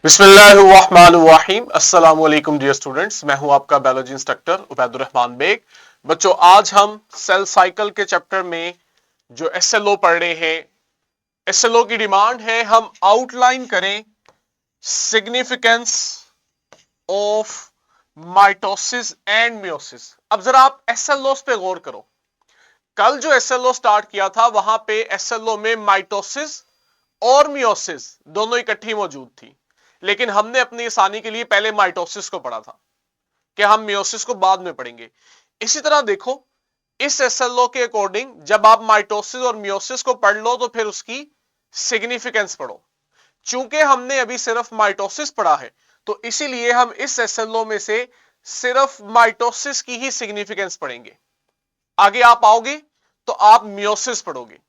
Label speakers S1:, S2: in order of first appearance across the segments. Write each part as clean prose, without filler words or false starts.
S1: बिस्मिल्लाहिर्रहमानिर्रहीम। अस्सलाम वालेकुम डियर स्टूडेंट्स, मैं हूं आपका बायोलॉजी इंस्ट्रक्टर उबैदुर रहमान बेग। बच्चों, आज हम सेल साइकिल के चैप्टर में जो एसएलओ पढ़ रहे हैं, एसएलओ की डिमांड है हम आउटलाइन करें significance of mitosis and meiosis. अब जरा आप एसएलओ पे गौर करो। कल जो एसएलओ स्टार्ट किया था वहां पे एसएलओ में माइटोसिस और मियोसिस दोनों इकट्ठी मौजूद थी, लेकिन हमने अपनी आसानी के लिए पहले माइटोसिस को पढ़ा था कि हम मियोसिस को बाद में पढ़ेंगे। इसी तरह देखो, इस एसएलओ के अकॉर्डिंग जब आप माइटोसिस और मियोसिस को पढ़ लो तो फिर उसकी सिग्निफिकेंस पढ़ो। चूंकि हमने अभी सिर्फ माइटोसिस पढ़ा है तो इसीलिए हम इस एसएलओ में से सिर्फ माइटोसिस की ही सिग्निफिकेंस पढ़ेंगे। आगे आप आओगे तो आप मियोसिस पढ़ोगे।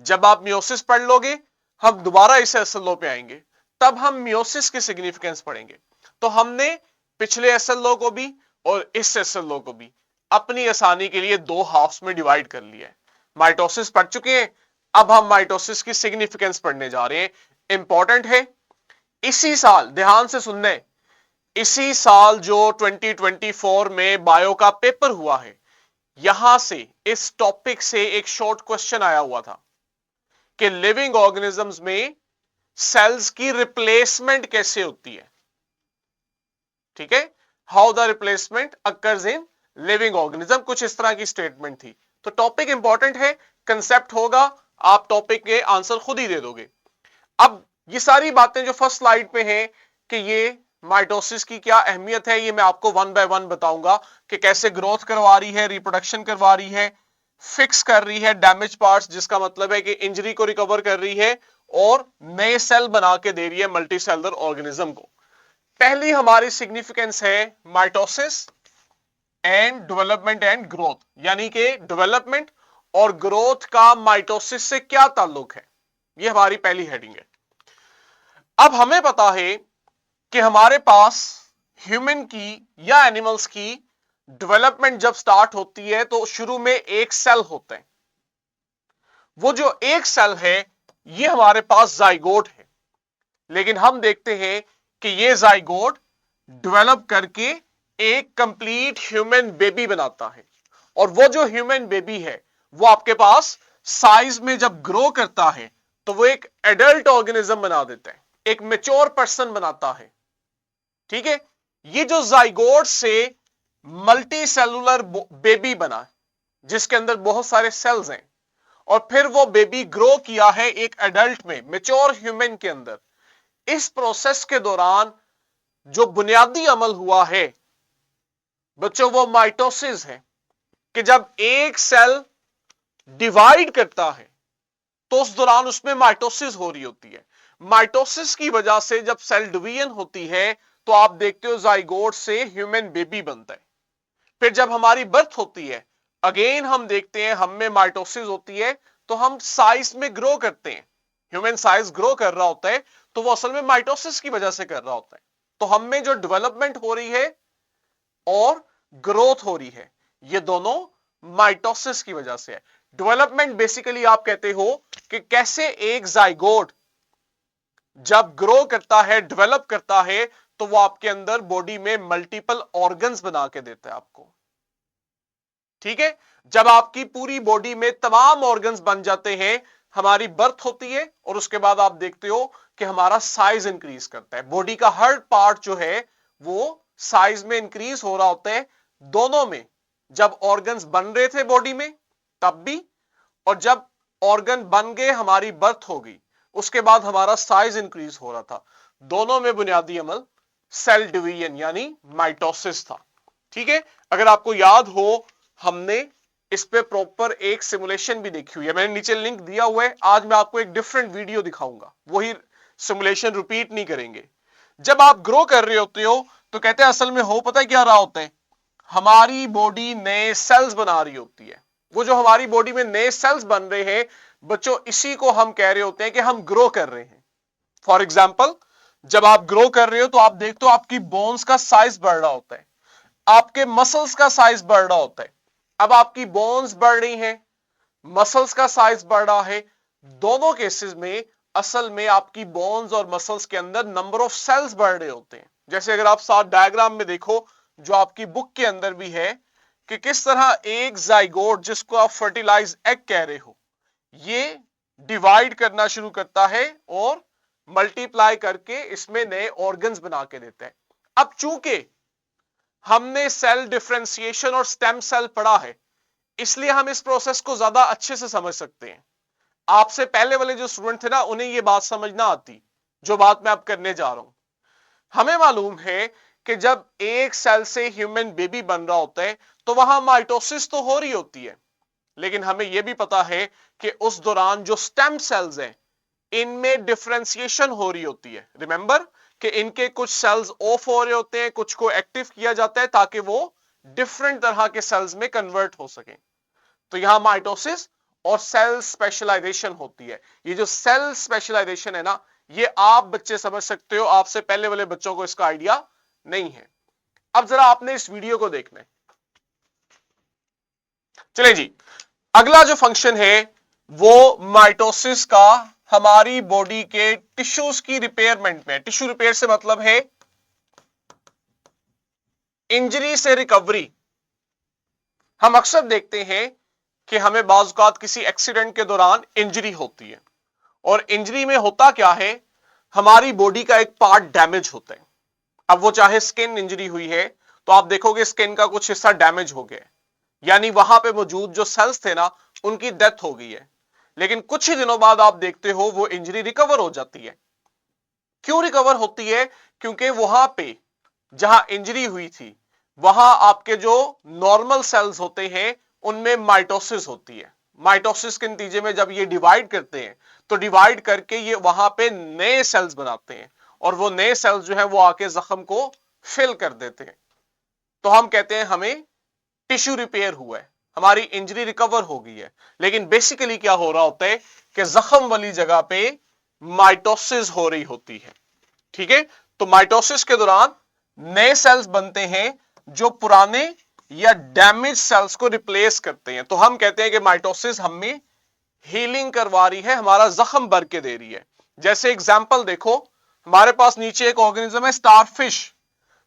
S1: जब आप मियोसिस पढ़ लोगे, हम दोबारा इस एसएलओ पे आएंगे, तब हम मियोसिस की सिग्निफिकेंस पढ़ेंगे। तो हमने पिछले एसएलओ को भी और इस एसएलओ को भी अपनी आसानी के लिए दो हाफ्स में डिवाइड कर लिया है। माइटोसिस पढ़ चुके हैं, अब हम माइटोसिस की सिग्निफिकेंस पढ़ने जा रहे हैं। इंपॉर्टेंट है। इसी साल, ध्यान से सुनने, इसी साल जो 2024 में बायो का पेपर हुआ है, यहां से इस टॉपिक से एक शॉर्ट क्वेश्चन आया हुआ था कि लिविंग ऑर्गेनिजम्स में सेल्स की रिप्लेसमेंट कैसे होती है। ठीक है, how the replacement occurs in living organism, कुछ इस तरह की स्टेटमेंट थी। तो टॉपिक इंपॉर्टेंट है, कंसेप्ट होगा, आप टॉपिक के आंसर खुद ही दे दोगे। अब ये सारी बातें जो फर्स्ट स्लाइड पे हैं कि ये माइटोसिस की क्या अहमियत है, ये मैं आपको वन बाय वन बताऊंगा कि कैसे ग्रोथ करवा रही है, रिप्रोडक्शन करवा रही है, फिक्स कर रही है डैमेज पार्ट्स, जिसका मतलब है कि इंजरी को रिकवर कर रही है और नए सेल बना के दे रही है मल्टी सेलुलर ऑर्गेनिज्म को। पहली हमारी सिग्निफिकेंस है mitosis and development and growth, यानी कि डेवलपमेंट और ग्रोथ का माइटोसिस से क्या ताल्लुक है। ये हमारी पहली हेडिंग है। अब हमें पता है कि हमारे पास ह्यूमन की या एनिमल्स की डेवलपमेंट जब स्टार्ट होती है तो शुरू में एक सेल होते हैं। वो जो एक सेल है ये हमारे पास जाइगोट है, लेकिन हम देखते हैं कि ये जाइगोट डेवलप करके एक कंप्लीट ह्यूमन बेबी बनाता है। और वो जो ह्यूमन बेबी है वो आपके पास साइज में जब ग्रो करता है तो वो एक एडल्ट ऑर्गेनिज्म बना देता है, एक मैच्योर पर्सन बनाता है। ठीक है, ये जो जाइगोट से मल्टी सेलुलर बेबी बना जिसके अंदर बहुत सारे सेल्स हैं, और फिर वो बेबी ग्रो किया है एक एडल्ट में, मैच्योर ह्यूमन के अंदर। इस प्रोसेस के दौरान जो बुनियादी अमल हुआ है बच्चों, वो माइटोसिस है कि जब एक सेल डिवाइड करता है तो उस दौरान उसमें माइटोसिस हो रही होती है। माइटोसिस की वजह से जब सेल डिवीजन होती है तो आप देखते हो जाइगोट से ह्यूमन बेबी बनता है। फिर जब हमारी बर्थ होती है, अगेन हम देखते हैं हम में माइटोसिस होती है तो हम साइज में ग्रो करते हैं। ह्यूमन साइज ग्रो कर रहा होता है तो वो असल में माइटोसिस की वजह से कर रहा होता है। तो हम में जो डेवलपमेंट हो रही है और ग्रोथ हो रही है, ये दोनों माइटोसिस की वजह से है। डेवलपमेंट बेसिकली आप कहते हो कि कैसे एक जाइगोट जब ग्रो करता है, डेवलप करता है, तो वो आपके अंदर बॉडी में मल्टीपल ऑर्गन्स बना के देता है आपको। ठीक है, जब आपकी पूरी बॉडी में तमाम ऑर्गन्स बन जाते हैं, हमारी बर्थ होती है और उसके बाद आप देखते हो कि हमारा साइज इंक्रीज करता है। बॉडी का हर पार्ट जो है वो साइज में इंक्रीज हो रहा होता है, दोनों में। जब ऑर्गन्स बन रहे थे बॉडी में तब भी, और जब ऑर्गन बन गए, हमारी बर्थ हो गई, उसके बाद हमारा साइज इंक्रीज हो रहा था। दोनों में बुनियादी अमल सेल डिवीजन यानी माइटोसिस था। ठीक है, अगर आपको याद हो हमने इस पे प्रॉपर एक सिमुलेशन भी देखी हुई है, मैंने नीचे लिंक दिया हुआ है। आज मैं आपको एक डिफरेंट वीडियो दिखाऊंगा, वही सिमुलेशन रिपीट नहीं करेंगे। जब आप ग्रो कर रहे होते हो तो कहते हैं असल में हो पता है क्या रहा होता है, हमारी बॉडी नए सेल्स बना रही होती है। वो जो हमारी बॉडी में नए सेल्स बन रहे हैं बच्चों, इसी को हम कह रहे होते हैं कि हम ग्रो कर रहे हैं। फॉर एग्जाम्पल, जब आप ग्रो कर रहे हो तो आप देखते हो आपकी बोन्स का साइज बढ़ रहा होता है, आपके मसल्स का साइज बढ़ रहा होता है। अब आपकी बोन्स बढ़ रही हैं, मसल्स का साइज बढ़ रहा है, दोनों केसेस में असल में आपकी बोन्स और मसल्स के अंदर नंबर ऑफ सेल्स बढ़ रहे होते हैं। जैसे अगर आप साथ डायग्राम में देखो जो आपकी बुक के अंदर भी है कि किस तरह एक जाइगोट जिसको आप फर्टिलाइज एग कह रहे हो ये डिवाइड करना शुरू करता है और मल्टीप्लाई करके इसमें नए ऑर्गन्स बना के देता है। अब चूंकि हमने सेल डिफरेंशिएशन और स्टेम सेल पढ़ा है इसलिए हम इस प्रोसेस को ज्यादा अच्छे से समझ सकते हैं। आपसे पहले वाले जो स्टूडेंट थे ना उन्हें ये बात समझ ना आती जो बात मैं अब करने जा रहा हूं। हमें मालूम है कि जब एक सेल से ह्यूमन बेबी बन रहा होता है तो वहां माइटोसिस तो हो रही होती है, लेकिन हमें यह भी पता है कि उस दौरान जो स्टेम सेल्स हैं इनमें डिफरेंशिएशन हो रही होती है। रिमेंबर कि इनके कुछ सेल्स ऑफ हो रहे होते हैं, कुछ को एक्टिव किया जाता है ताकि वो डिफरेंट तरह के सेल्स में कन्वर्ट हो सके। तो यहां माइटोसिस और सेल स्पेशलाइजेशन होती है। ये जो सेल स्पेशलाइजेशन है ना ये आप बच्चे समझ सकते हो, आपसे पहले वाले बच्चों को इसका आइडिया नहीं है। अब जरा आपने इस वीडियो को देखना है। चले जी, अगला जो फंक्शन है वो माइटोसिस का हमारी बॉडी के टिश्यूज की रिपेयरमेंट में। टिश्यू रिपेयर से मतलब है इंजरी से रिकवरी। हम अक्सर देखते हैं कि हमें बाज़ औक़ात किसी एक्सीडेंट के दौरान इंजरी होती है और इंजरी में होता क्या है हमारी बॉडी का एक पार्ट डैमेज होता है। अब वो चाहे स्किन इंजरी हुई है तो आप देखोगे स्किन का कुछ हिस्सा डैमेज हो गया, यानी वहां पे मौजूद जो सेल्स थे ना उनकी डेथ हो गई है, लेकिन कुछ ही दिनों बाद आप देखते हो वो इंजरी रिकवर हो जाती है। क्यों रिकवर होती है? क्योंकि वहां पे जहां इंजरी हुई थी वहां आपके जो नॉर्मल सेल्स होते हैं उनमें माइटोसिस होती है। माइटोसिस के नतीजे में जब ये डिवाइड करते हैं तो डिवाइड करके ये वहां पे नए सेल्स बनाते हैं और वो नए सेल्स जो है वो आके जख्म को फिल कर देते हैं। तो हम कहते हैं हमें टिश्यू रिपेयर हुआ है, हमारी इंजरी रिकवर हो गई है। लेकिन बेसिकली क्या हो रहा होता है कि जख्म वाली जगह पे माइटोसिस हो रही होती है। ठीक है, तो माइटोसिस के दौरान नए सेल्स बनते हैं जो पुराने या डैमेज सेल्स को रिप्लेस करते हैं। तो हम कहते हैं कि माइटोसिस हमें हीलिंग करवा रही है, हमारा जख्म भर के दे रही है। जैसे एग्जांपल देखो, हमारे पास नीचे एक ऑर्गेनिज्म है स्टारफिश।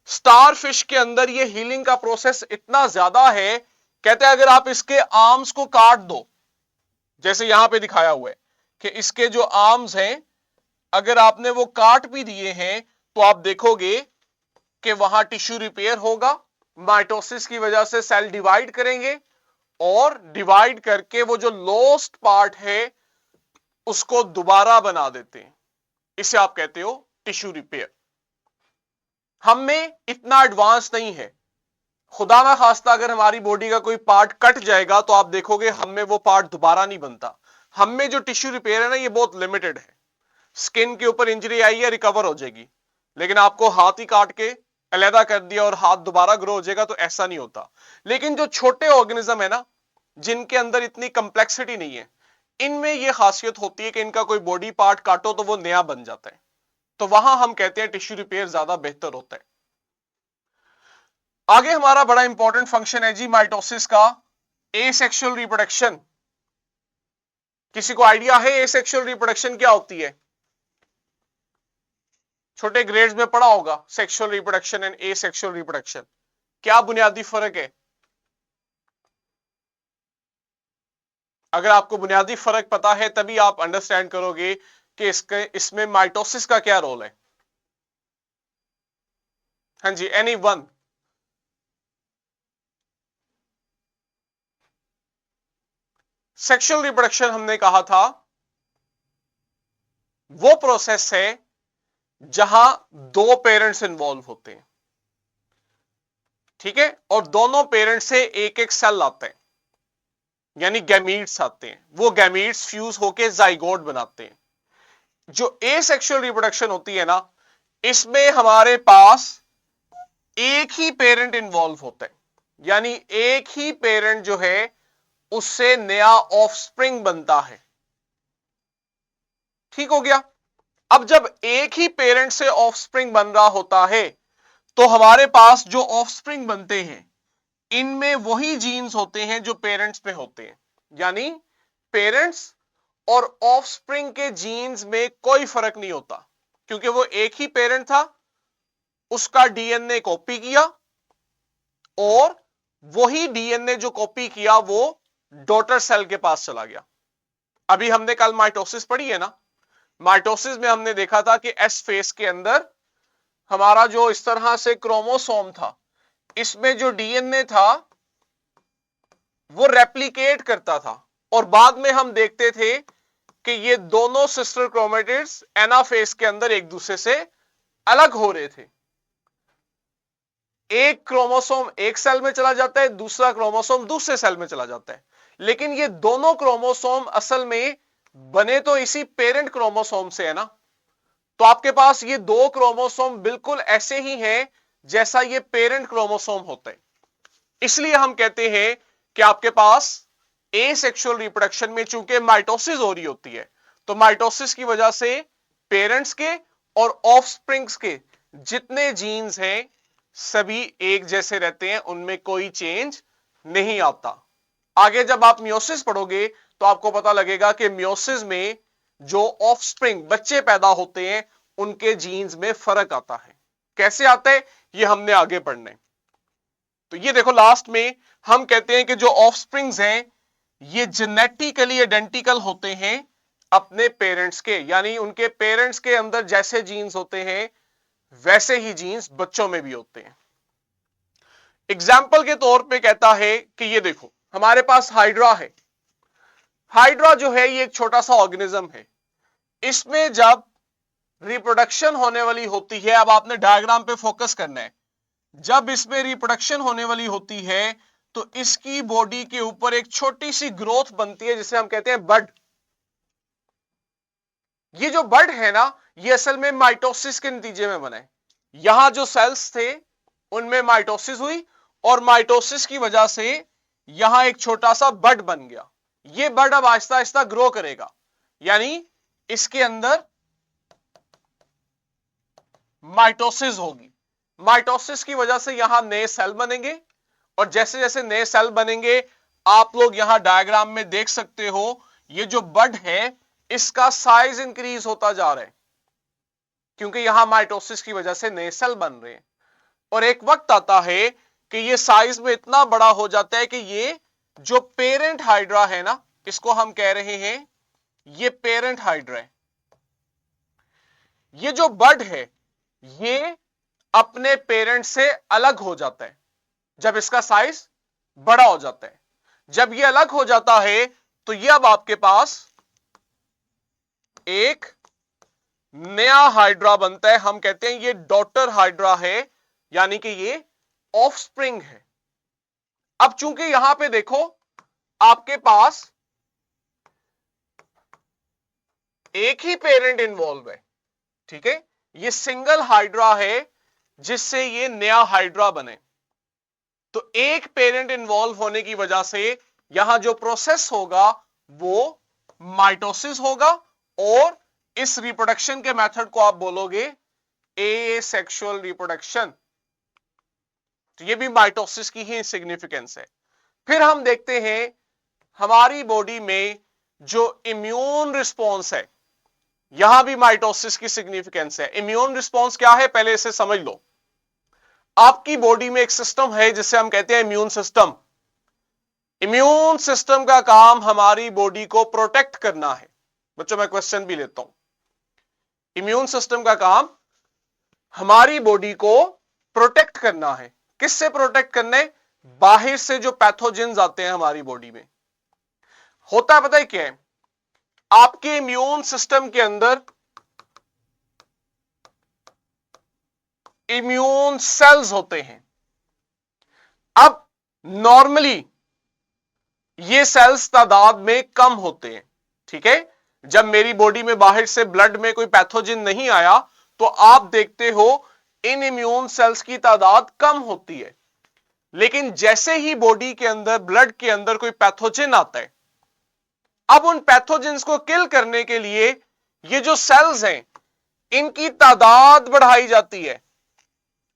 S1: स्टारफिश के अंदर ये हीलिंग का प्रोसेस इतना ज्यादा है, कहते हैं अगर आप इसके आर्म्स को काट दो, जैसे यहां पे दिखाया हुआ है कि इसके जो आर्म्स हैं अगर आपने वो काट भी दिए हैं तो आप देखोगे कि वहां टिश्यू रिपेयर होगा। माइटोसिस की वजह से सेल डिवाइड करेंगे और डिवाइड करके वो जो लॉस्ट पार्ट है उसको दोबारा बना देते हैं। इसे आप कहते हो टिश्यू रिपेयर। हम में इतना एडवांस नहीं है। खुदा ना खास्ता अगर हमारी बॉडी का कोई पार्ट कट जाएगा तो आप देखोगे हम में वो पार्ट दोबारा नहीं बनता। हम में जो टिश्यू रिपेयर है ना ये बहुत लिमिटेड है। स्किन के ऊपर इंजरी आई है रिकवर हो जाएगी, लेकिन आपको हाथ ही काट के अलहदा कर दिया और हाथ दोबारा ग्रो हो जाएगा तो ऐसा नहीं होता। लेकिन जो छोटे ऑर्गेनिज्म है ना जिनके अंदर इतनी कंप्लेक्सिटी नहीं है, इनमें यह खासियत होती है कि इनका कोई बॉडी पार्ट काटो तो वो नया बन जाता है। तो वहां हम कहते हैं टिश्यू रिपेयर ज्यादा बेहतर होता है। आगे हमारा बड़ा इंपॉर्टेंट फंक्शन है जी माइटोसिस का एसेक्सुअल रिप्रोडक्शन। किसी को आइडिया है एसेक्सुअल रिप्रोडक्शन क्या होती है? छोटे ग्रेड्स में पढ़ा होगा sexual reproduction and asexual reproduction. क्या बुनियादी फर्क है? अगर आपको बुनियादी फर्क पता है तभी आप अंडरस्टैंड करोगे कि इसमें माइटोसिस का क्या रोल है। हाँ जी, एनी वन? सेक्सुअल रिप्रोडक्शन हमने कहा था वो प्रोसेस है जहां दो पेरेंट्स इन्वॉल्व होते हैं, ठीक है, और दोनों पेरेंट्स से एक एक सेल आते हैं, यानी गैमीट्स आते हैं। वो गैमीट्स फ्यूज होके जाइगोट बनाते हैं। जो एसेक्सुअल रिप्रोडक्शन होती है ना इसमें हमारे पास एक ही पेरेंट इन्वॉल्व होता है, यानी एक ही पेरेंट जो है उससे नया ऑफस्प्रिंग बनता है। ठीक हो गया? अब जब एक ही पेरेंट से ऑफस्प्रिंग बन रहा होता है तो हमारे पास जो ऑफस्प्रिंग बनते हैं इनमें वही जीन्स होते हैं जो पेरेंट्स पे होते हैं, यानी पेरेंट्स और ऑफस्प्रिंग के जीन्स में कोई फर्क नहीं होता, क्योंकि वो एक ही पेरेंट था, उसका डीएनए कॉपी किया और वही डीएनए जो कॉपी किया वो डॉटर सेल के पास चला गया। अभी हमने कल माइटोसिस पढ़ी है ना, माइटोसिस में हमने देखा था कि एस फेस के अंदर हमारा जो इस तरह से क्रोमोसोम था, इसमें जो डीएनए था वो रेप्लिकेट करता था, और बाद में हम देखते थे कि ये दोनों सिस्टर क्रोमेटिड्स एनाफेज के अंदर एक दूसरे से अलग हो रहे थे। एक क्रोमोसोम एक सेल में चला जाता है, दूसरा क्रोमोसोम दूसरे सेल में चला जाता है, लेकिन ये दोनों क्रोमोसोम असल में बने तो इसी पेरेंट क्रोमोसोम से है ना। तो आपके पास ये दो क्रोमोसोम बिल्कुल ऐसे ही हैं जैसा ये पेरेंट क्रोमोसोम होते हैं। इसलिए हम कहते हैं कि आपके पास एसेक्सुअल रिप्रोडक्शन में चूंकि माइटोसिस हो रही होती है, तो माइटोसिस की वजह से पेरेंट्स के और ऑफस्प्रिंग्स के जितने जीन्स हैं सभी एक जैसे रहते हैं, उनमें कोई चेंज नहीं आता। आगे जब आप मियोसिस पढ़ोगे तो आपको पता लगेगा कि मियोसिस में जो ऑफस्प्रिंग बच्चे पैदा होते हैं उनके जीन्स में फर्क आता है। कैसे आता है ये हमने आगे पढ़ना है। तो ये देखो लास्ट में हम कहते हैं कि जो ऑफस्प्रिंग्स हैं ये जेनेटिकली आइडेंटिकल होते हैं अपने पेरेंट्स के, यानी उनके पेरेंट्स के अंदर जैसे जीन्स होते हैं वैसे ही जीन्स बच्चों में भी होते हैं। एग्जाम्पल के तौर पे कहता है कि ये देखो हमारे पास हाइड्रा है। हाइड्रा जो है ये एक छोटा सा ऑर्गेनिज्म है, इसमें जब रिप्रोडक्शन होने वाली होती है, अब आपने डायग्राम पे फोकस करना है, जब इसमें रिप्रोडक्शन होने वाली होती है तो इसकी बॉडी के ऊपर एक छोटी सी ग्रोथ बनती है जिसे हम कहते हैं बड। ये जो बड है ना ये असल में माइटोसिस के नतीजे में बना है। यहां जो सेल्स थे उनमें माइटोसिस हुई और माइटोसिस की वजह से यहां एक छोटा सा बड बन गया। ये बड अब आहिस्ता आहिस्ता ग्रो करेगा, यानी इसके अंदर माइटोसिस होगी। माइटोसिस की वजह से यहां नए सेल बनेंगे और जैसे जैसे नए सेल बनेंगे आप लोग यहां डायग्राम में देख सकते हो ये जो बड है इसका साइज इंक्रीज होता जा रहा है, क्योंकि यहां माइटोसिस की वजह से नए सेल बन रहे हैं। और एक वक्त आता है कि ये साइज में इतना बड़ा हो जाता है कि ये जो पेरेंट हाइड्रा है ना इसको हम कह रहे हैं ये पेरेंट हाइड्रा है। ये जो बड है ये अपने पेरेंट से अलग हो जाता है जब इसका साइज बड़ा हो जाता है। जब ये अलग हो जाता है तो ये अब आपके पास एक नया हाइड्रा बनता है, हम कहते हैं ये डॉटर हाइड्रा है, यानी कि ये ऑफस्प्रिंग है। अब चूंकि यहां पे देखो आपके पास एक ही पेरेंट इन्वॉल्व है, ठीक है, ये सिंगल हाइड्रा है जिससे ये नया हाइड्रा बने। तो एक पेरेंट इन्वॉल्व होने की वजह से यहां जो प्रोसेस होगा वो माइटोसिस होगा और इस रिप्रोडक्शन के मेथड को आप बोलोगे एसेक्सुअल रिप्रोडक्शन। तो ये भी माइटोसिस की ही सिग्निफिकेंस है। फिर हम देखते हैं हमारी बॉडी में जो इम्यून रिस्पॉन्स है, यहां भी माइटोसिस की सिग्निफिकेंस है। इम्यून रिस्पॉन्स क्या है पहले इसे समझ लो। आपकी बॉडी में एक सिस्टम है जिसे हम कहते हैं इम्यून सिस्टम। इम्यून सिस्टम का काम हमारी बॉडी को प्रोटेक्ट करना है। बच्चों मैं क्वेश्चन भी लेता हूं, इम्यून सिस्टम का काम हमारी बॉडी को प्रोटेक्ट करना है। किससे प्रोटेक्ट करना है? बाहर से जो पैथोजेंस आते हैं हमारी बॉडी में। होता है पता है क्या है, आपके इम्यून सिस्टम के अंदर इम्यून सेल्स होते हैं। अब नॉर्मली ये सेल्स तादाद में कम होते हैं, ठीक है। जब मेरी बॉडी में बाहर से ब्लड में कोई पैथोजन नहीं आया तो आप देखते हो इन इम्यून सेल्स की तादाद कम होती है। लेकिन जैसे ही बॉडी के अंदर ब्लड के अंदर कोई पैथोजन आता है, अब उन पैथोजेंस को किल करने के लिए ये जो सेल्स हैं इनकी तादाद बढ़ाई जाती है।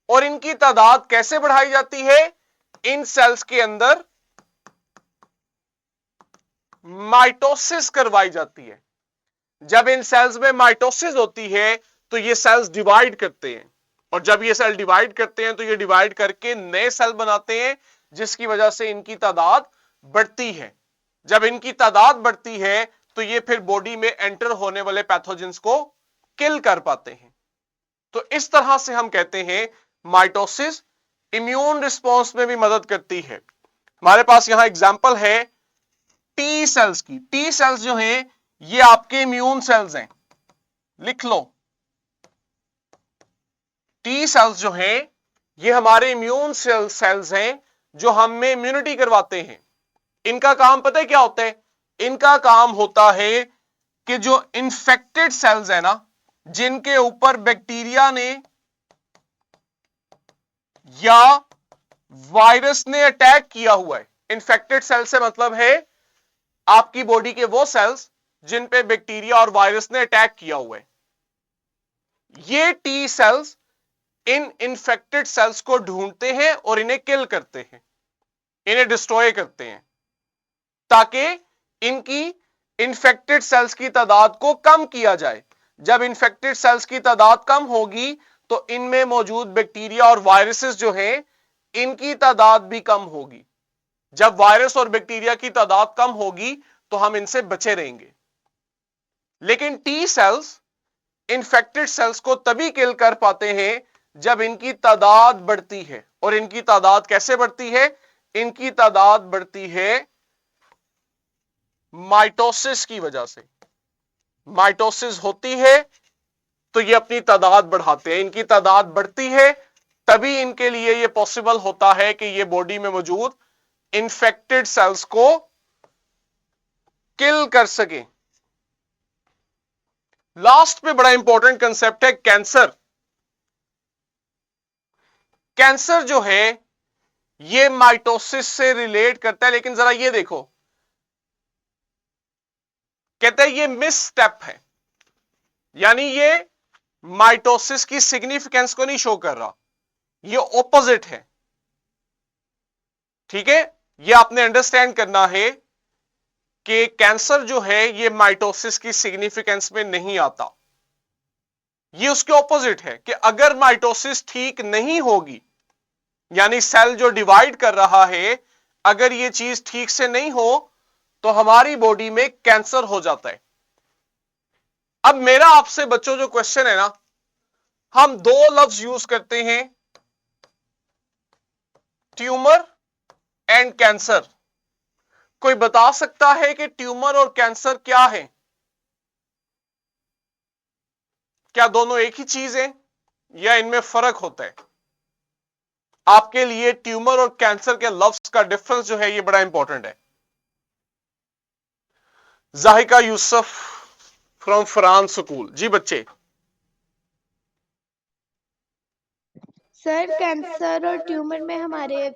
S1: और इनकी तादाद कैसे बढ़ाई जाती है? इन सेल्स के अंदर माइटोसिस करवाई जाती है। जब इन सेल्स में माइटोसिस होती है तो ये सेल्स डिवाइड करते हैं, और जब ये सेल डिवाइड करते हैं तो ये डिवाइड करके नए सेल बनाते हैं, जिसकी वजह से इनकी तादाद बढ़ती है। जब इनकी तादाद बढ़ती है तो ये फिर बॉडी में एंटर होने वाले पैथोजेंस को किल कर पाते हैं। तो इस तरह से हम कहते हैं माइटोसिस इम्यून रिस्पांस में भी मदद करती है। हमारे पास यहां एग्जांपल है टी सेल्स की। टी सेल्स जो हैं ये आपके इम्यून सेल्स हैं, लिख लो। टी सेल्स जो हैं ये हमारे इम्यून सेल्स हैं जो हम में इम्यूनिटी करवाते हैं। इनका काम पता है क्या होता है? इनका काम होता है कि जो इन्फेक्टेड सेल्स है ना, जिनके ऊपर बैक्टीरिया ने या वायरस ने अटैक किया हुआ है। इन्फेक्टेड सेल से मतलब है आपकी बॉडी के वो सेल्स जिन पे बैक्टीरिया और वायरस ने अटैक किया हुआ है। ये टी सेल्स इन इन्फेक्टेड सेल्स को ढूंढते हैं और इन्हें किल करते हैं, इन्हें डिस्ट्रॉय करते हैं, ताकि इनकी इन्फेक्टेड सेल्स की तादाद को कम किया जाए। जब इन्फेक्टेड सेल्स की तादाद कम होगी तो इनमें मौजूद बैक्टीरिया और वायरसेस जो हैं इनकी तादाद भी कम होगी। जब वायरस और बैक्टीरिया की तादाद कम होगी तो हम इनसे बचे रहेंगे। लेकिन टी सेल्स इन्फेक्टेड सेल्स को तभी किल कर पाते हैं जब इनकी तादाद बढ़ती है। और इनकी तादाद कैसे बढ़ती है? इनकी तादाद बढ़ती है माइटोसिस की वजह से। माइटोसिस होती है तो ये अपनी तादाद बढ़ाते हैं, इनकी तादाद बढ़ती है तभी इनके लिए ये पॉसिबल होता है कि ये बॉडी में मौजूद इन्फेक्टेड सेल्स को किल कर सके। लास्ट पे बड़ा इंपॉर्टेंट कंसेप्ट है कैंसर। कैंसर जो है ये माइटोसिस से रिलेट करता है, लेकिन जरा ये देखो, कहता है ये मिस स्टेप है, यानी ये माइटोसिस की सिग्निफिकेंस को नहीं शो कर रहा, ये ऑपोजिट है। ठीक है, ये आपने अंडरस्टैंड करना है कि कैंसर जो है ये माइटोसिस की सिग्निफिकेंस में नहीं आता। ये उसके ऑपोजिट है कि अगर माइटोसिस ठीक नहीं होगी, यानी सेल जो डिवाइड कर रहा है, अगर ये चीज ठीक से नहीं हो तो हमारी बॉडी में कैंसर हो जाता है। अब मेरा आपसे बच्चों जो क्वेश्चन है ना, हम दो लफ्ज यूज करते हैं, ट्यूमर एंड कैंसर। कोई बता सकता है कि ट्यूमर और कैंसर क्या है? क्या दोनों एक ही चीज है या इनमें फर्क होता है? आपके लिए ट्यूमर और कैंसर के लफ्ज का डिफरेंस जो है ये बड़ा इंपॉर्टेंट है। जाहिका यूसुफ फ्रॉम फरहान स्कूल। जी बच्चे।
S2: सर कैंसर और ट्यूमर में हमारे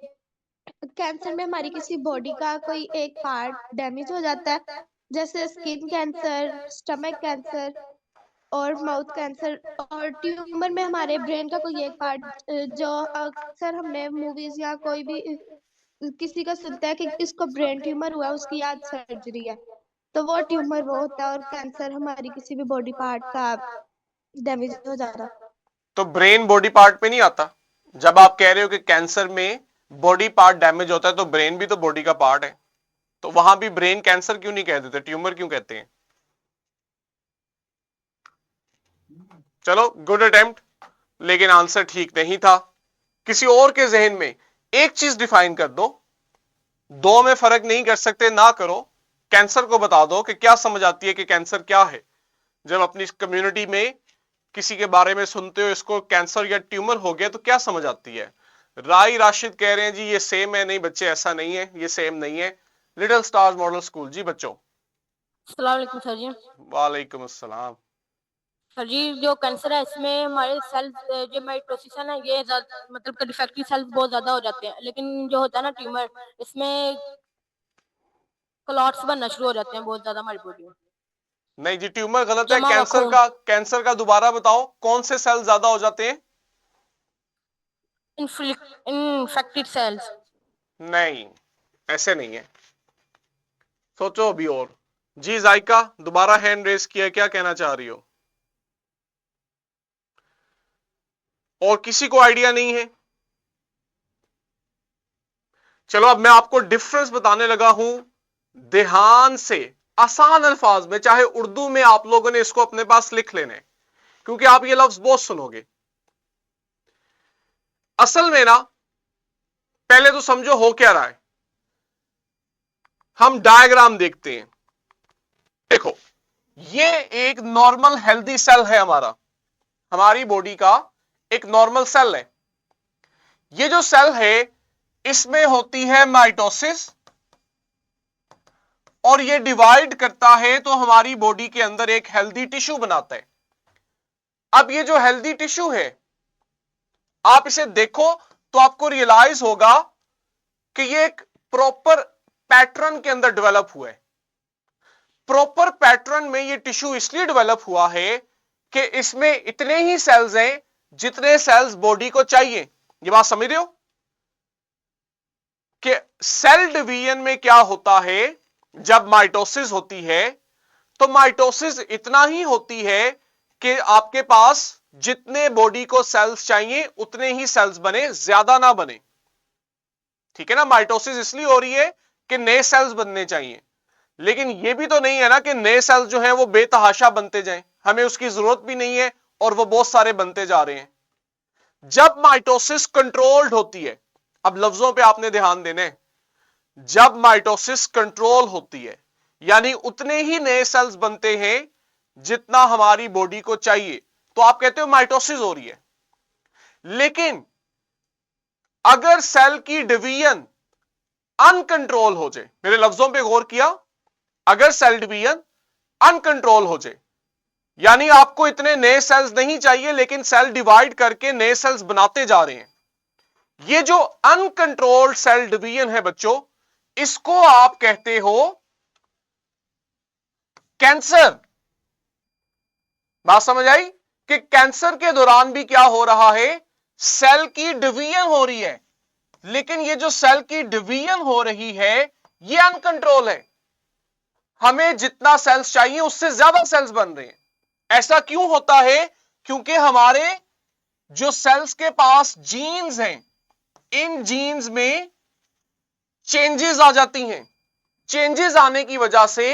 S2: कैंसर में हमारी किसी बॉडी का कोई एक पार्ट डैमेज हो जाता है, जैसे स्किन कैंसर, स्टमक कैंसर और माउथ कैंसर। और ट्यूमर में हमारे ब्रेन का कोई एक पार्ट, जो अक्सर हमने मूवीज या कोई भी किसी का सुनता है कि इसको ब्रेन ट्यूमर हुआ, उसकी याद सर्जरी है, तो वो ट्यूमर वो होता है। और कैंसर हमारी किसी भी बॉडी पार्ट का डैमेज हो जाता।
S1: तो ब्रेन बॉडी पार्ट पे नहीं आता? जब आप कह रहे हो कि कैंसर में बॉडी पार्ट डैमेज होता है तो ब्रेन भी तो बॉडी का पार्ट है, तो वहां भी ब्रेन कैंसर क्यों नहीं कह देते, ट्यूमर क्यों कहते हैं? चलो गुड अटेम्प्ट, लेकिन आंसर ठीक नहीं था। किसी और के जहन में एक चीज डिफाइन कर दो, दो में फर्क नहीं कर सकते ना करो, कैंसर को बता दो कि क्या समझ आती है कि कैंसर क्या है। जब अपनी कम्युनिटी में किसी के बारे में सुनते हो इसको कैंसर या ट्यूमर हो गया तो क्या समझ आती है? राय राशिद कह रहे हैं जी ये सेम है। नहीं बच्चे, ऐसा नहीं है, ये सेम नहीं है। Little stars model school. जी बच्चों।
S3: अस्सलाम वालेकुम सर जी।
S1: वालेकुम अस्सलाम।
S3: सर जी जो कैंसर है इसमें हमारे सेल्स जो माइटोसिस है ना, ये मतलब डिफेक्टिव सेल्स बहुत ज्यादा हो जाते हैं। लेकिन जो होता है ना ट्यूमर, इसमें क्लॉट्स बनना शुरू हो जाते हैं बहुत ज्यादा हमारी बॉडी में।
S1: नहीं जी, ट्यूमर गलत है।
S3: जमा हुआ खून।
S1: कैंसर का दोबारा बताओ, कौन से सेल ज्यादा हो जाते हैं?
S3: Infected cells.
S1: नहीं, ऐसे नहीं है। सोचो अभी और। जी जायका दोबारा हैंड रेस किया, क्या कहना चाह रही हो? और किसी को आइडिया नहीं है? चलो अब मैं आपको डिफरेंस बताने लगा हूं, ध्यान से, आसान अल्फाज में, चाहे उर्दू में आप लोगों ने इसको अपने पास लिख लेने, क्योंकि आप ये लफ्ज बहुत सुनोगे। असल में ना, पहले तो समझो हो क्या रहा है। हम डायग्राम देखते हैं। देखो, ये एक नॉर्मल हेल्दी सेल है हमारा, हमारी बॉडी का एक नॉर्मल सेल है। ये जो सेल है इसमें होती है माइटोसिस, और ये डिवाइड करता है तो हमारी बॉडी के अंदर एक हेल्दी टिश्यू बनाता है। अब ये जो हेल्दी टिश्यू है, आप इसे देखो तो आपको रियलाइज होगा कि ये एक प्रॉपर पैटर्न के अंदर डेवलप हुआ है। प्रॉपर पैटर्न में ये टिश्यू इसलिए डेवलप हुआ है कि इसमें इतने ही सेल्स हैं जितने सेल्स बॉडी को चाहिए। ये बात समझ रहे हो कि सेल डिवीजन में क्या होता है? जब माइटोसिस होती है तो माइटोसिस इतना ही होती है कि आपके पास जितने बॉडी को सेल्स चाहिए उतने ही सेल्स बने, ज्यादा ना बने। ठीक है ना? माइटोसिस इसलिए हो रही है कि नए सेल्स बनने चाहिए, लेकिन यह भी तो नहीं है ना कि नए सेल्स जो हैं वो बेतहाशा बनते जाएं, हमें उसकी जरूरत भी नहीं है और वो बहुत सारे बनते जा रहे हैं। जब माइटोसिस कंट्रोल्ड होती है, अब लफ्जों पे आपने ध्यान देना है, जब माइटोसिस कंट्रोल होती है यानी उतने ही नए सेल्स बनते हैं जितना हमारी बॉडी को चाहिए, तो आप कहते हो माइटोसिस हो रही है। लेकिन अगर सेल की डिवीजन अनकंट्रोल हो जाए, मेरे लफ्जों पे गौर किया, अगर सेल डिवीजन अनकंट्रोल हो जाए यानी आपको इतने नए सेल्स नहीं चाहिए लेकिन सेल डिवाइड करके नए सेल्स बनाते जा रहे हैं, ये जो अनकंट्रोल्ड सेल डिवीजन है बच्चों, इसको आप कहते हो कैंसर। बात समझ आई कि कैंसर के दौरान भी क्या हो रहा है? सेल की डिवीजन हो रही है, लेकिन ये जो सेल की डिवीजन हो रही है ये अनकंट्रोल है। हमें जितना सेल्स चाहिए उससे ज्यादा सेल्स बन रहे हैं। ऐसा क्यों होता है? क्योंकि हमारे जो सेल्स के पास जीन्स हैं, इन जीन्स में चेंजेस आ जाती हैं। चेंजेस आने की वजह से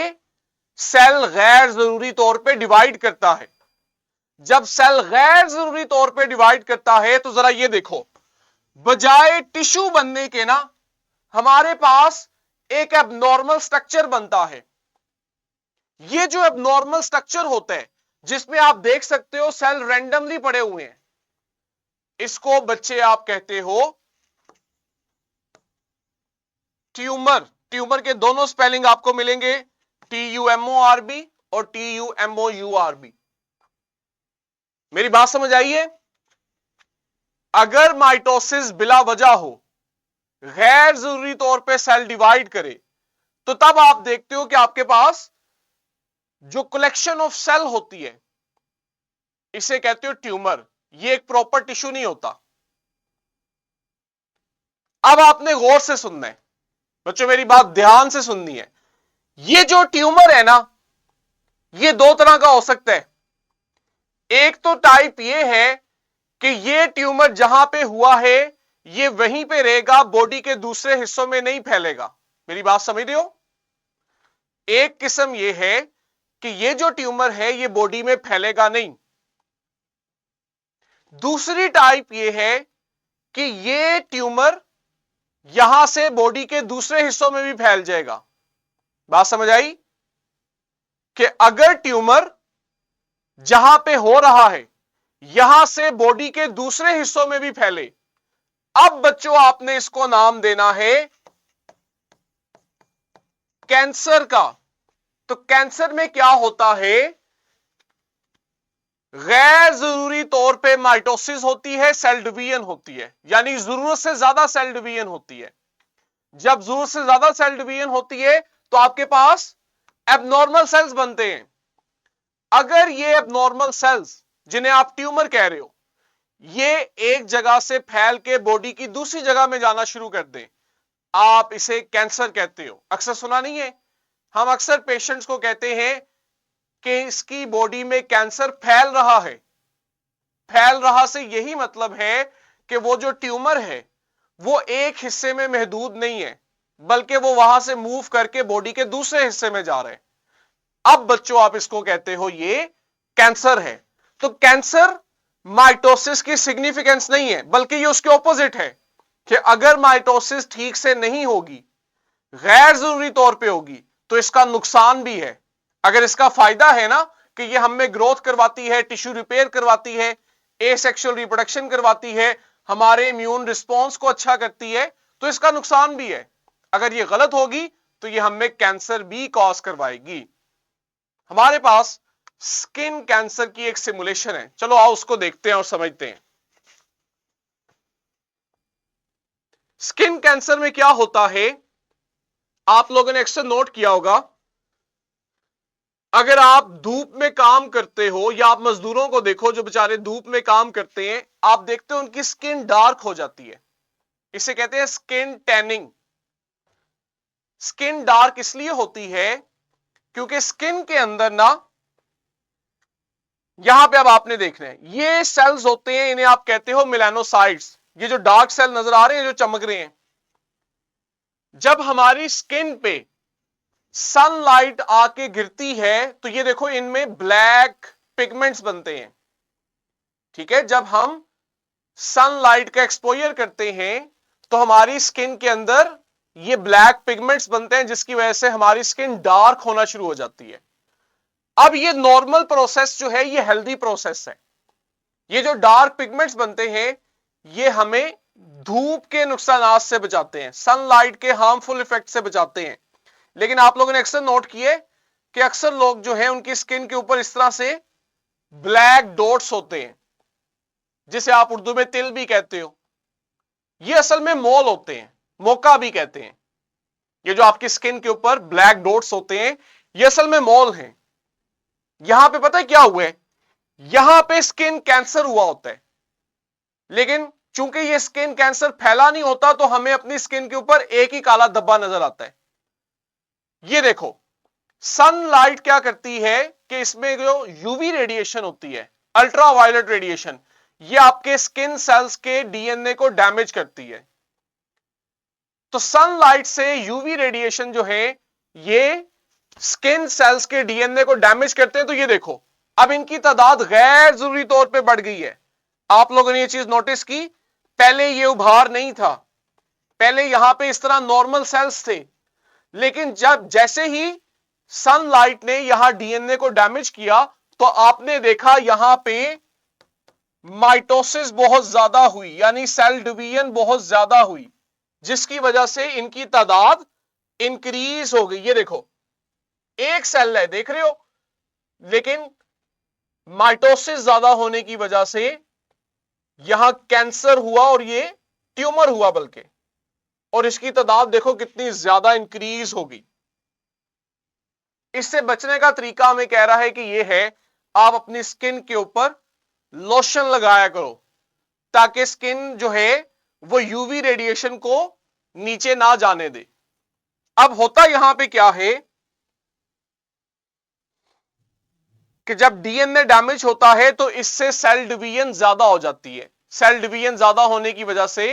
S1: सेल गैर जरूरी तौर पे डिवाइड करता है। जब सेल गैर जरूरी तौर पे डिवाइड करता है तो जरा ये देखो, बजाय टिश्यू बनने के ना हमारे पास एक एबनॉर्मल स्ट्रक्चर बनता है। ये जो एबनॉर्मल स्ट्रक्चर होता है जिसमें आप देख सकते हो सेल रैंडमली पड़े हुए हैं, इसको बच्चे आप कहते हो ट्यूमर। ट्यूमर के दोनों स्पेलिंग आपको मिलेंगे, TUMORB और TUMOURB। मेरी बात समझ आई है? अगर माइटोसिस बिला वजह हो, गैर जरूरी तौर पे सेल डिवाइड करे, तो तब आप देखते हो कि आपके पास जो कलेक्शन ऑफ सेल होती है इसे कहते हो ट्यूमर। ये एक प्रॉपर टिश्यू नहीं होता। अब आपने गौर से सुनना है बच्चों, मेरी बात ध्यान से सुननी है। ये जो ट्यूमर है ना, ये दो तरह का हो सकता है। एक तो टाइप ये है कि ये ट्यूमर जहां पे हुआ है ये वहीं पे रहेगा, बॉडी के दूसरे हिस्सों में नहीं फैलेगा। मेरी बात समझ रहे हो? एक किस्म ये है कि ये जो ट्यूमर है ये बॉडी में फैलेगा नहीं। दूसरी टाइप ये है कि ये ट्यूमर यहां से बॉडी के दूसरे हिस्सों में भी फैल जाएगा। बात समझ आई कि अगर ट्यूमर जहां पे हो रहा है यहां से बॉडी के दूसरे हिस्सों में भी फैले, अब बच्चों आपने इसको नाम देना है कैंसर का। तो कैंसर में क्या होता है? गैर जरूरी तौर पे माइटोसिस होती है, सेल डिवीजन होती है, यानी जरूरत से ज्यादा सेल डिवीजन होती है। जब जरूरत से ज्यादा सेल डिवीजन होती है तो आपके पास एबनॉर्मल सेल्स बनते हैं। अगर ये एबनॉर्मल सेल्स जिन्हें आप ट्यूमर कह रहे हो, ये एक जगह से फैल के बॉडी की दूसरी जगह में जाना शुरू कर दें, आप इसे कैंसर कहते हो। अक्सर सुना नहीं है हम अक्सर पेशेंट्स को कहते हैं कि इसकी बॉडी में कैंसर फैल रहा है। फैल रहा से यही मतलब है कि वो जो ट्यूमर है वो एक हिस्से में महदूद नहीं है, बल्कि वो वहां से मूव करके बॉडी के दूसरे हिस्से में जा रहे हैं। अब बच्चों आप इसको कहते हो ये कैंसर है। तो कैंसर माइटोसिस की सिग्निफिकेंस नहीं है, बल्कि ये उसके ऑपोजिट है कि अगर माइटोसिस ठीक से नहीं होगी, गैर जरूरी तौर पे होगी, तो इसका नुकसान भी है। अगर इसका फायदा है ना कि ये हमें ग्रोथ करवाती है, टिश्यू रिपेयर करवाती है, एसेक्सुअल रिप्रोडक्शन करवाती है, हमारे इम्यून रिस्पॉन्स को अच्छा करती है, तो इसका नुकसान भी है। अगर ये गलत होगी तो ये हमें कैंसर भी कॉज करवाएगी। हमारे पास स्किन कैंसर की एक सिमुलेशन है, चलो आओ उसको देखते हैं और समझते हैं। स्किन कैंसर में क्या होता है, आप लोगों ने अक्सर नोट किया होगा, अगर आप धूप में काम करते हो या आप मजदूरों को देखो जो बेचारे धूप में काम करते हैं, आप देखते हो उनकी स्किन डार्क हो जाती है। इसे कहते हैं स्किन टैनिंग। स्किन डार्क इसलिए होती है क्योंकि स्किन के अंदर ना, यहां पे अब आपने देखना है, ये सेल्स होते हैं, इन्हें आप कहते हो मेलानोसाइट्स। ये जो डार्क सेल नजर आ रहे हैं, जो चमक रहे हैं, जब हमारी स्किन पे सनलाइट आके गिरती है तो ये देखो इनमें ब्लैक पिगमेंट्स बनते हैं। ठीक है, जब हम सनलाइट का एक्सपोजर करते हैं तो हमारी स्किन के अंदर ये ब्लैक पिगमेंट्स बनते हैं, जिसकी वजह से हमारी स्किन डार्क होना शुरू हो जाती है। अब ये नॉर्मल प्रोसेस जो है, ये हेल्दी प्रोसेस है। ये जो डार्क पिगमेंट्स बनते हैं, ये हमें धूप के नुकसान से बचाते हैं, सनलाइट के हार्मफुल इफेक्ट से बचाते हैं। लेकिन आप लोगों ने अक्सर नोट किए कि अक्सर लोग जो है उनकी स्किन के ऊपर इस तरह से ब्लैक डॉट्स होते हैं, जिसे आप उर्दू में तिल भी कहते हो। ये असल में मोल होते हैं, मोका भी कहते हैं। ये जो आपकी स्किन के ऊपर ब्लैक डॉट्स होते हैं, ये असल में मोल हैं। यहां पे पता है क्या हुआ है, यहां पे स्किन कैंसर हुआ होता है, लेकिन चूंकि ये स्किन कैंसर फैला नहीं होता तो हमें अपनी स्किन के ऊपर एक ही काला धब्बा नजर आता है। ये देखो, सनलाइट क्या करती है कि इसमें जो यूवी रेडिएशन होती है, अल्ट्रावायलेट रेडिएशन, ये आपके स्किन सेल्स के डीएनए को डैमेज करती है। तो सनलाइट से यूवी रेडिएशन जो है ये स्किन सेल्स के डीएनए को डैमेज करते हैं। तो ये देखो, अब इनकी तादाद गैर जरूरी तौर पे बढ़ गई है। आप लोगों ने ये चीज नोटिस की, पहले ये उभार नहीं था, पहले यहां पे इस तरह नॉर्मल सेल्स थे, लेकिन जब जैसे ही सनलाइट ने यहां डीएनए को डैमेज किया तो आपने देखा यहां पे माइटोसिस बहुत ज्यादा हुई, यानी सेल डिवीजन बहुत ज्यादा हुई, जिसकी वजह से इनकी तादाद इंक्रीज हो गई। ये देखो, एक सेल है, देख रहे हो, लेकिन माइटोसिस ज्यादा होने की वजह से यहां कैंसर हुआ और ये ट्यूमर हुआ बल्कि, और इसकी तादाद देखो कितनी ज्यादा इंक्रीज होगी। इससे बचने का तरीका हमें कह रहा है कि ये है, आप अपनी स्किन के ऊपर लोशन लगाया करो ताकि स्किन जो है वो यूवी रेडिएशन को नीचे ना जाने दे। अब होता यहां पे क्या है कि जब डीएनए डैमेज होता है तो इससे सेल डिवीजन ज्यादा हो जाती है। सेल डिवीजन ज्यादा होने की वजह से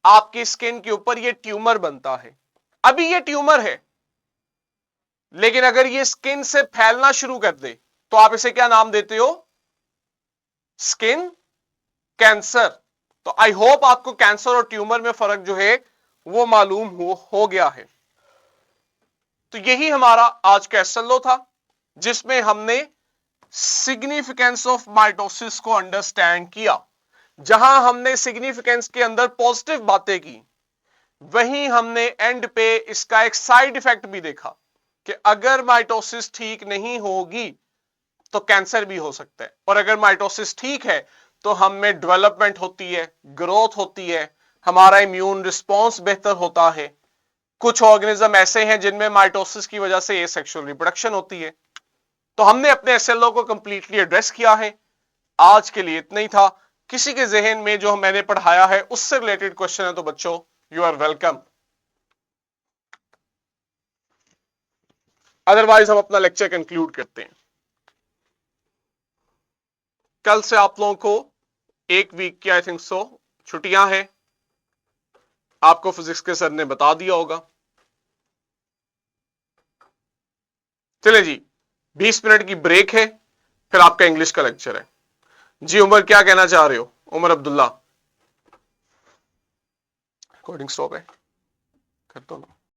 S1: आपकी स्किन के ऊपर ये ट्यूमर बनता है। अभी ये ट्यूमर है, लेकिन अगर ये स्किन से फैलना शुरू कर दे तो आप इसे क्या नाम देते हो, स्किन कैंसर। तो आई होप आपको कैंसर और ट्यूमर में फर्क जो है वो मालूम हो गया है। तो यही हमारा आज का एसएलओ था, जिसमें हमने सिग्निफिकेंस ऑफ माइटोसिस को अंडरस्टैंड किया। जहां हमने सिग्निफिकेंस के अंदर पॉजिटिव बातें की, वहीं हमने एंड पे इसका एक साइड इफेक्ट भी देखा कि अगर माइटोसिस ठीक नहीं होगी तो कैंसर भी हो सकता है, और अगर माइटोसिस ठीक है तो हम में डेवलपमेंट होती है, ग्रोथ होती है, हमारा इम्यून रिस्पॉन्स बेहतर होता है। कुछ ऑर्गेनिज्म ऐसे हैं जिनमें माइटोसिस की वजह से एसेक्सुअल रिप्रोडक्शन होती है। तो हमने अपने एसएलओ को कंप्लीटली एड्रेस किया है। आज के लिए इतना ही था। किसी के जहन में जो मैंने पढ़ाया है उससे रिलेटेड क्वेश्चन है तो बच्चों यू आर वेलकम। अदरवाइज हम अपना लेक्चर कंक्लूड करते हैं। कल से आप लोगों को एक वीक की आई थिंक सो छुट्टियां हैं, आपको फिजिक्स के सर ने बता दिया होगा। चले जी, 20 मिनट की ब्रेक है, फिर आपका इंग्लिश का लेक्चर है। जी उमर, क्या कहना चाह रहे हो? उमर अब्दुल्ला, रिकॉर्डिंग स्टॉप है, कर दो ना।